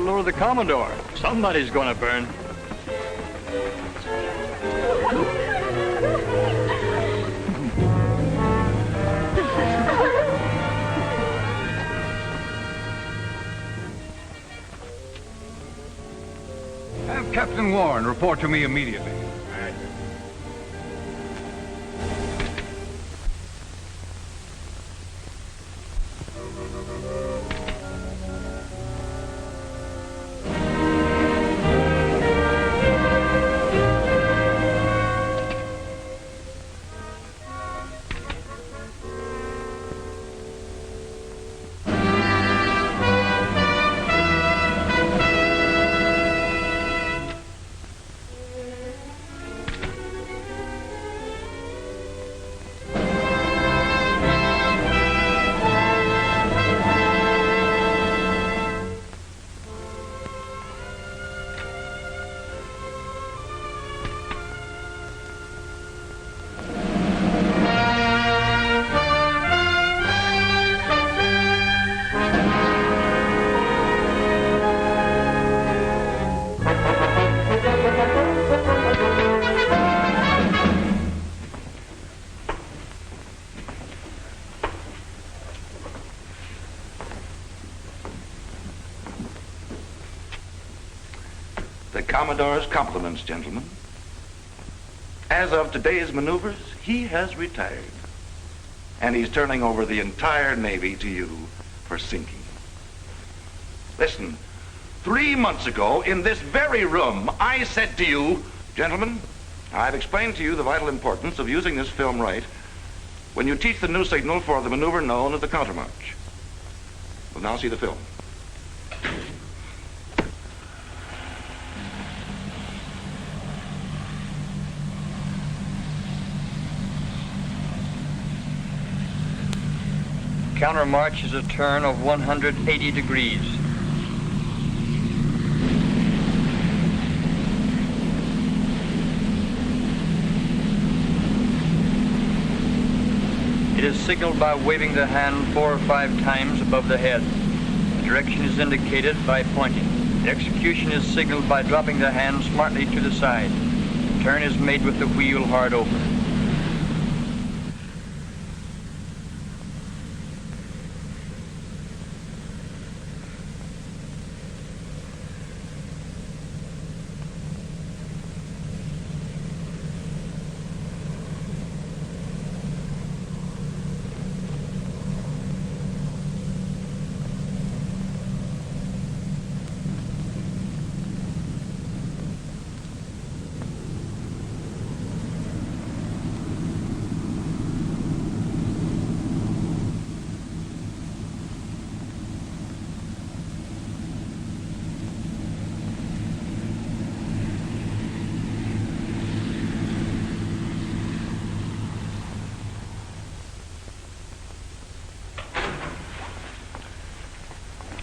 better lower the Commodore. Somebody's gonna burn. Have Captain Warren report to me immediately. The Commodore's compliments, gentlemen. As of today's maneuvers, he has retired. And he's turning over the entire Navy to you for sinking. Listen, 3 months ago, in this very room, I said to you, gentlemen, I've explained to you the vital importance of using this film right when you teach the new signal for the maneuver known as the countermarch. We'll now see the film. Countermarch is a turn of 180 degrees. It is signaled by waving the hand 4 or 5 times above the head. The direction is indicated by pointing. The execution is signaled by dropping the hand smartly to the side. The turn is made with the wheel hard over.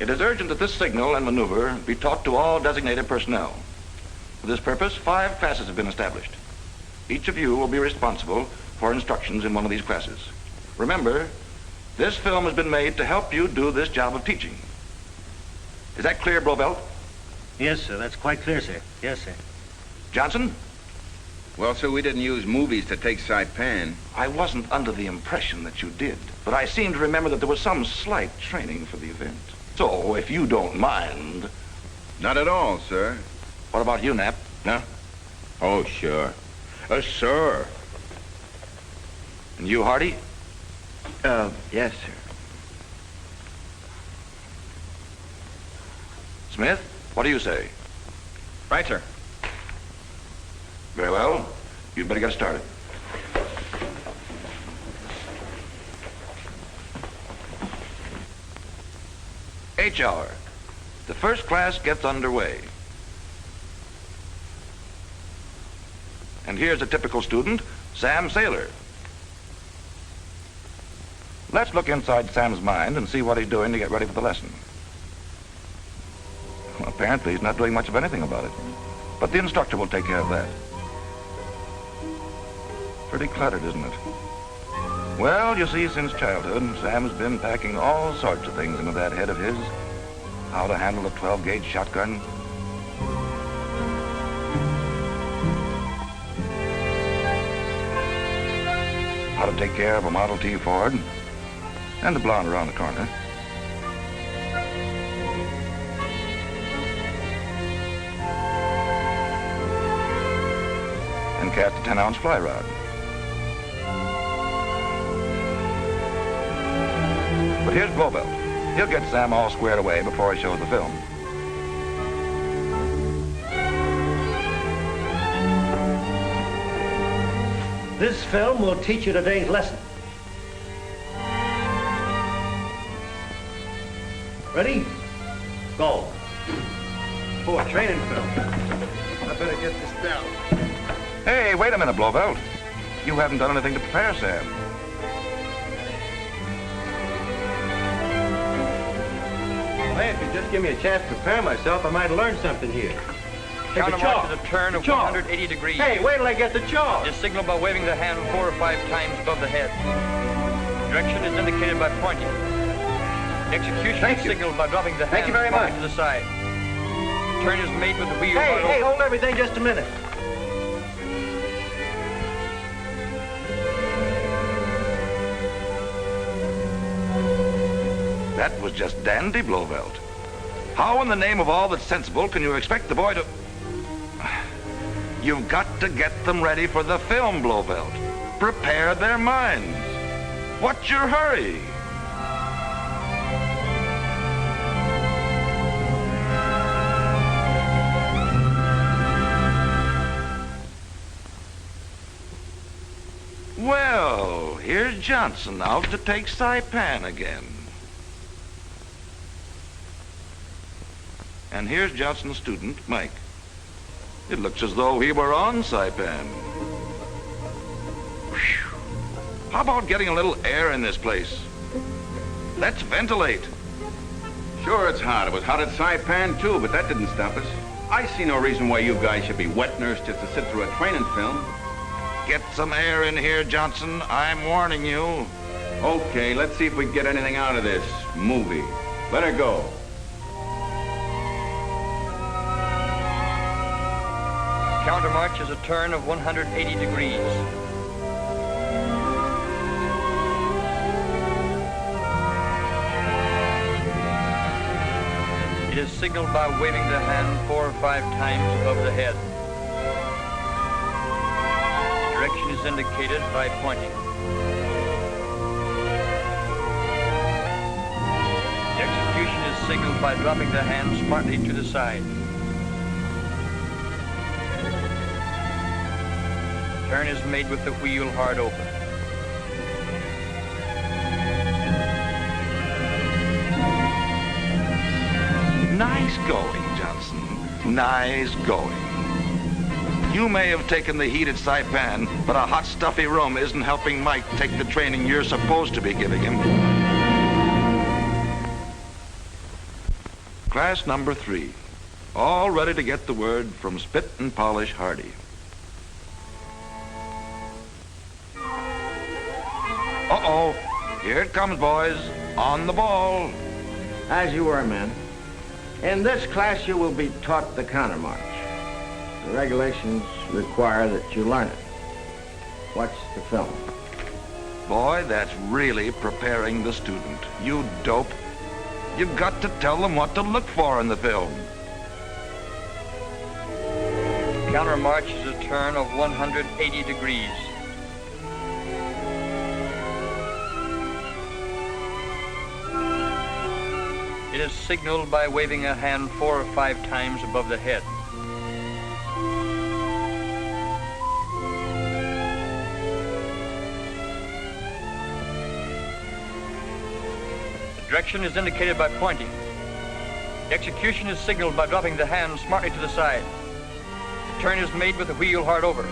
It is urgent that this signal and maneuver be taught to all designated personnel. For this purpose, 5 classes have been established. Each of you will be responsible for instructions in one of these classes. Remember, this film has been made to help you do this job of teaching. Is that clear, Brovelt? Yes, sir. That's quite clear, sir. Yes, sir. Johnson? Well, sir, we didn't use movies to take Saipan. I wasn't under the impression that you did, but I seem to remember that there was some slight training for the event. So, if you don't mind... Not at all, sir. What about you, Knapp? No? Oh, sure. Sir. And you, Hardy? Yes, sir. Smith, what do you say? Right, sir. Very well. You'd better get started. H-hour. The first class gets underway. And here's a typical student, Sam Saylor. Let's look inside Sam's mind and see what he's doing to get ready for the lesson. Well, apparently he's not doing much of anything about it. But the instructor will take care of that. Pretty cluttered, isn't it? Well, you see, since childhood, Sam's been packing all sorts of things into that head of his. how to handle a 12-gauge shotgun, how to take care of a Model T Ford, and the blonde around the corner. And cast a 10-ounce fly rod. But here's Blofeld. He'll get Sam all squared away before he shows the film. This film will teach you today's lesson. Ready? Go. For training film. I better get this down. Hey, wait a minute, Blofeld. You haven't done anything to prepare Sam. Hey, if you just give me a chance to prepare myself, I might learn something here. Take a Counter chalk. march is a turn of The chalk. 180 degrees. Hey, wait till I get the chalk. It is signaled by waving the hand 4 or 5 times above the head. Direction is indicated by pointing. Execution Thank is you. signaled by dropping the Thank hand you very slightly much. to the side. Turn is made with the wheel Hey, hard hey, open. hold everything just a minute. That was just dandy, Blofeld. How in the name of all that's sensible can you expect the boy to... You've got to get them ready for the film, Blofeld. Prepare their minds. What's your hurry? Well, here's Johnson out to take Saipan again. And here's Johnson's student, Mike. It looks as though he were on Saipan. Whew. How about getting a little air in this place? Let's ventilate. Sure, it's hot. It was hot at Saipan, too, but that didn't stop us. I see no reason why you guys should be wet nurse just to sit through a training film. Get some air in here, Johnson. I'm warning you. Okay, let's see if we can get anything out of this movie. Let her go. Counter march is a turn of 180 degrees. It is signaled by waving the hand 4 or 5 times above the head. Direction is indicated by pointing. The execution is signaled by dropping the hand smartly to the side. Turn is made with the wheel hard open. Nice going, Johnson. Nice going. You may have taken the heat at Saipan, but a hot, stuffy room isn't helping Mike take the training you're supposed to be giving him. Class number 3. All ready to get the word from Spit and Polish Hardy. Uh-oh. Here it comes, boys. On the ball. As you were, men. In this class, you will be taught the counter march. The regulations require that you learn it. Watch the film. Boy, that's really preparing the student. You dope. You've got to tell them what to look for in the film. Counter march is a turn of 180 degrees. It is signaled by waving a hand 4 or 5 times above the head. The direction is indicated by pointing. The execution is signaled by dropping the hand smartly to the side. The turn is made with the wheel hard over.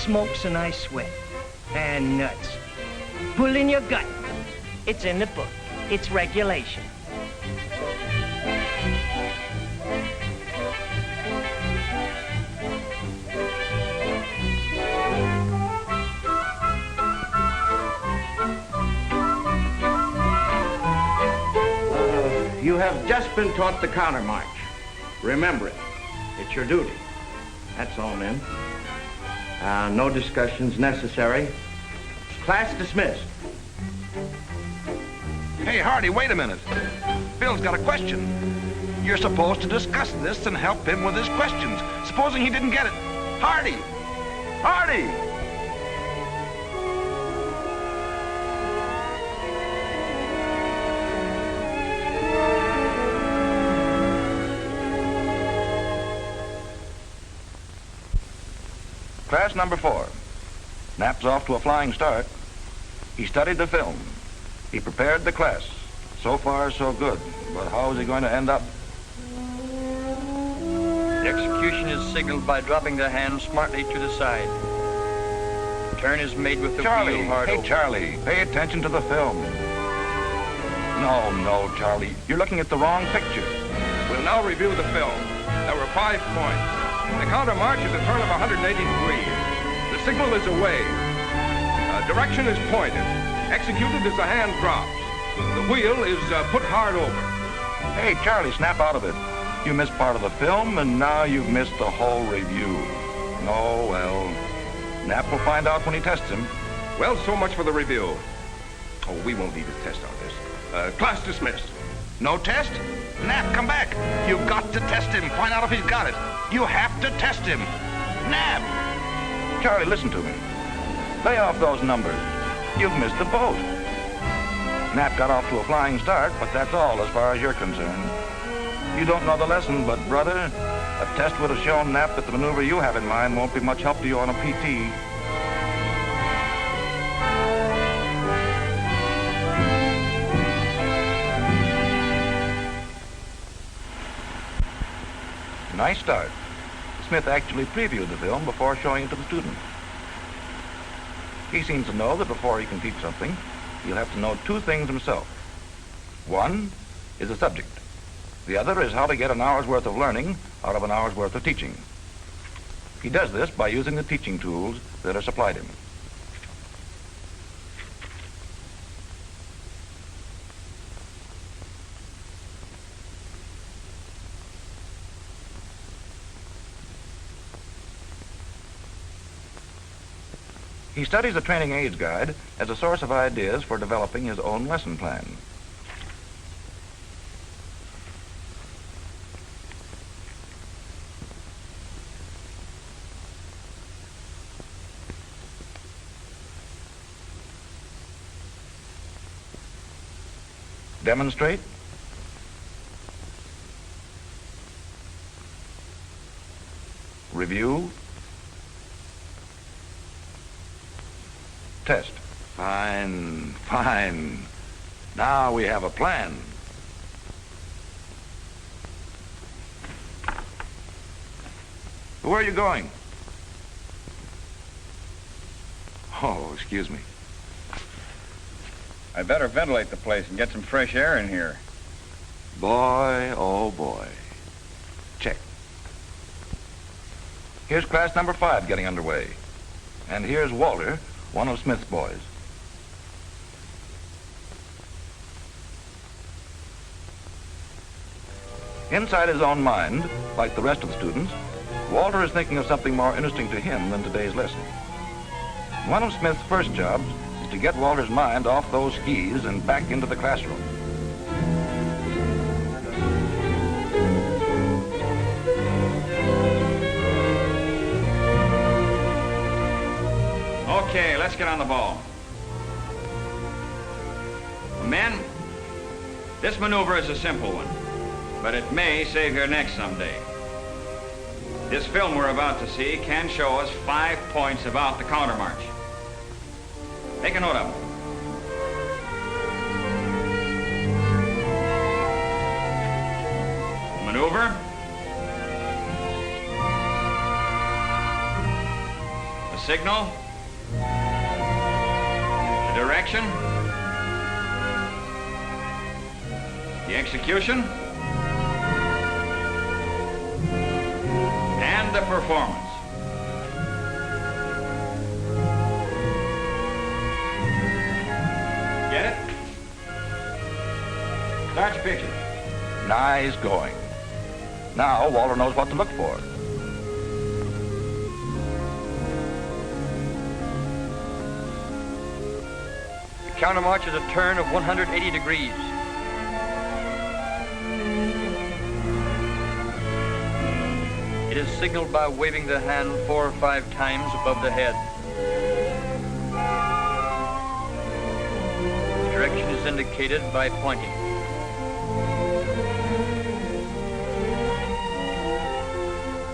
smokes and I sweat. And nuts. Pull in your gut. It's in the book. It's regulation. You have just been taught the countermarch. Remember it. It's your duty. That's all, men. No discussions necessary. Class dismissed. Hey, Hardy, wait a minute. Bill's got a question. You're supposed to discuss this and help him with his questions. Supposing he didn't get it. Hardy! Hardy! Class number 4. Knapp's off to a flying start. He studied the film. He prepared the class. So far, so good. But how is he going to end up? The execution is signaled by dropping the hand smartly to the side. Turn is made with the wheel hard open. Charlie, pay attention to the film. No, Charlie. You're looking at the wrong picture. We'll now review the film. There were 5 points. The countermarch is a turn of 180 degrees. The signal is away. Direction is pointed. Executed as the hand drops. The wheel is put hard over. Hey, Charlie, snap out of it. You missed part of the film, and now you've missed the whole review. Oh, well. Knapp will find out when he tests him. Well, so much for the review. Oh, we won't need a test on this. Class dismissed. No test? Knapp, come back. You've got to test him. Find out if he's got it. You have to test him. Knapp! Charlie, listen to me. Lay off those numbers. You've missed the boat. Knapp got off to a flying start, but that's all as far as you're concerned. You don't know the lesson, but, brother, a test would have shown Knapp that the maneuver you have in mind won't be much help to you on a PT. Nice start. Smith actually previewed the film before showing it to the student. He seems to know that before he can teach something, he'll have to know 2 things himself. One is the subject. The other is how to get an hour's worth of learning out of an hour's worth of teaching. He does this by using the teaching tools that are supplied him. He studies the training aids guide as a source of ideas for developing his own lesson plan. Demonstrate. Review. Test. Fine, fine. Now we have a plan. Where are you going? Oh, excuse me. I better ventilate the place and get some fresh air in here. Boy, oh boy. Check. Here's class number 5 getting underway. And here's Walter, one of Smith's boys. Inside his own mind, like the rest of the students, Walter is thinking of something more interesting to him than today's lesson. One of Smith's first jobs is to get Walter's mind off those skis and back into the classroom. Okay, let's get on the ball. Men, this maneuver is a simple one, but it may save your neck someday. This film we're about to see can show us 5 points about the countermarch. Make a note of them. Maneuver. The signal, the direction, the execution, and the performance. Get it? Start your picture. Nice going. Now Walter knows what to look for. The countermarch is a turn of 180 degrees. It is signaled by waving the hand 4 or 5 times above the head. The direction is indicated by pointing.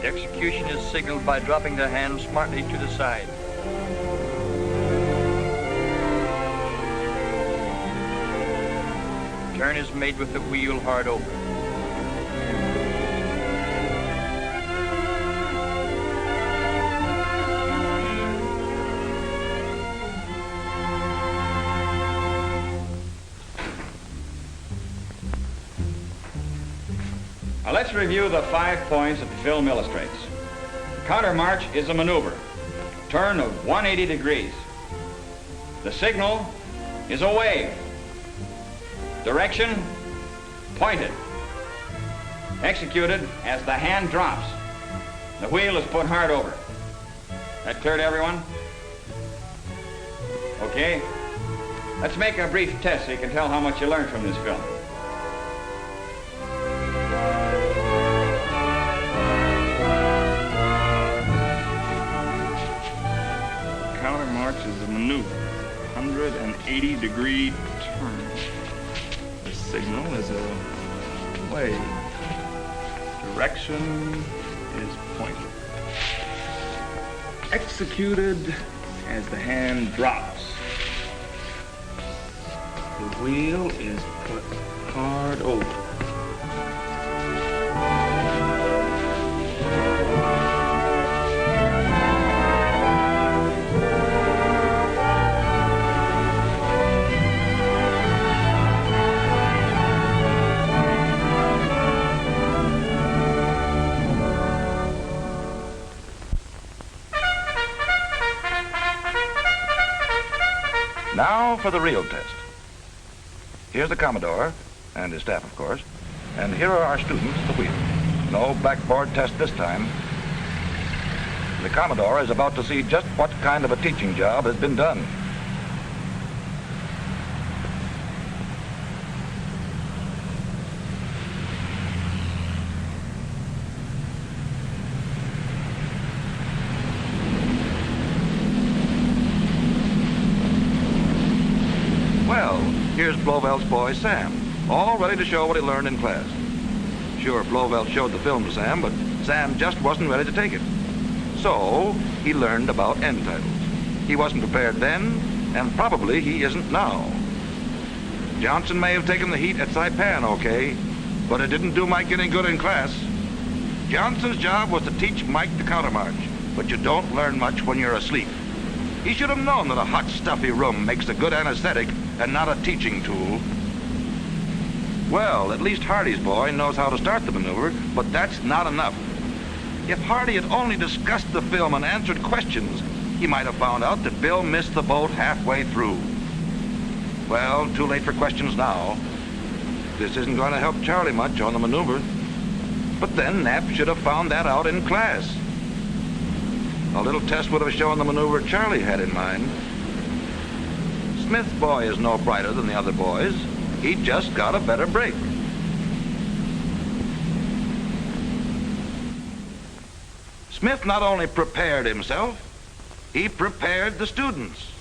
The execution is signaled by dropping the hand smartly to the side. Turn is made with the wheel hard open. Now let's review the 5 points that the film illustrates. The counter march is a maneuver, turn of 180 degrees. The signal is a wave. Direction, pointed. Executed as the hand drops. The wheel is put hard over. That clear to everyone? Okay. Let's make a brief test so you can tell how much you learned from this film. Counter march is a maneuver, 180-degree turn. The signal is a wave. Direction is pointed. Executed as the hand drops. The wheel is put hard over. Now for the real test. Here's the Commodore, and his staff, of course, and here are our students at the wheel. No blackboard test this time. The Commodore is about to see just what kind of a teaching job has been done. Well, here's Blovelt's boy, Sam, all ready to show what he learned in class. Sure, Blovelt showed the film to Sam, but Sam just wasn't ready to take it. So, he learned about end titles. He wasn't prepared then, and probably he isn't now. Johnson may have taken the heat at Saipan, okay, but it didn't do Mike any good in class. Johnson's job was to teach Mike the countermarch, but you don't learn much when you're asleep. He should have known that a hot, stuffy room makes a good anesthetic and not a teaching tool. Well, at least Hardy's boy knows how to start the maneuver, but that's not enough. If Hardy had only discussed the film and answered questions, he might have found out that Bill missed the boat halfway through. Well, too late for questions now. This isn't going to help Charlie much on the maneuver. But then Knapp should have found that out in class. A little test would have shown the maneuver Charlie had in mind. Smith's boy is no brighter than the other boys. He just got a better break. Smith not only prepared himself, he prepared the students.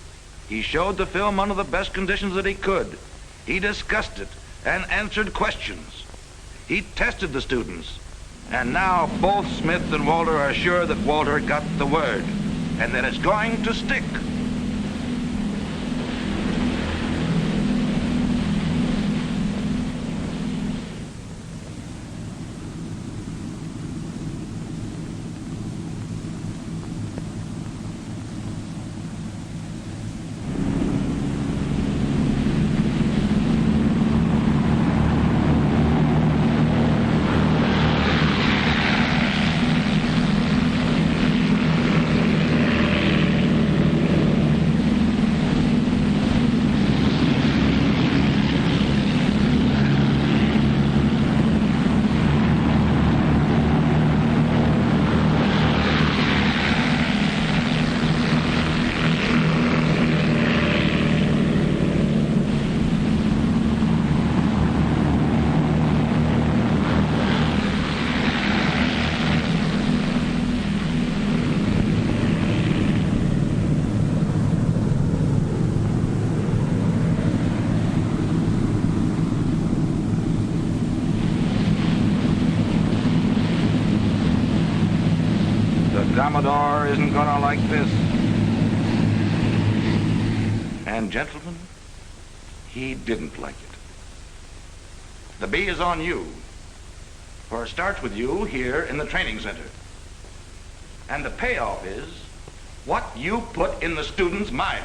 He showed the film under the best conditions that he could. He discussed it and answered questions. He tested the students. And now both Smith and Walter are sure that Walter got the word and that it's going to stick. Commodore isn't gonna like this. And gentlemen, he didn't like it. The B is on you, for it starts with you here in the training center. And the payoff is what you put in the student's mind.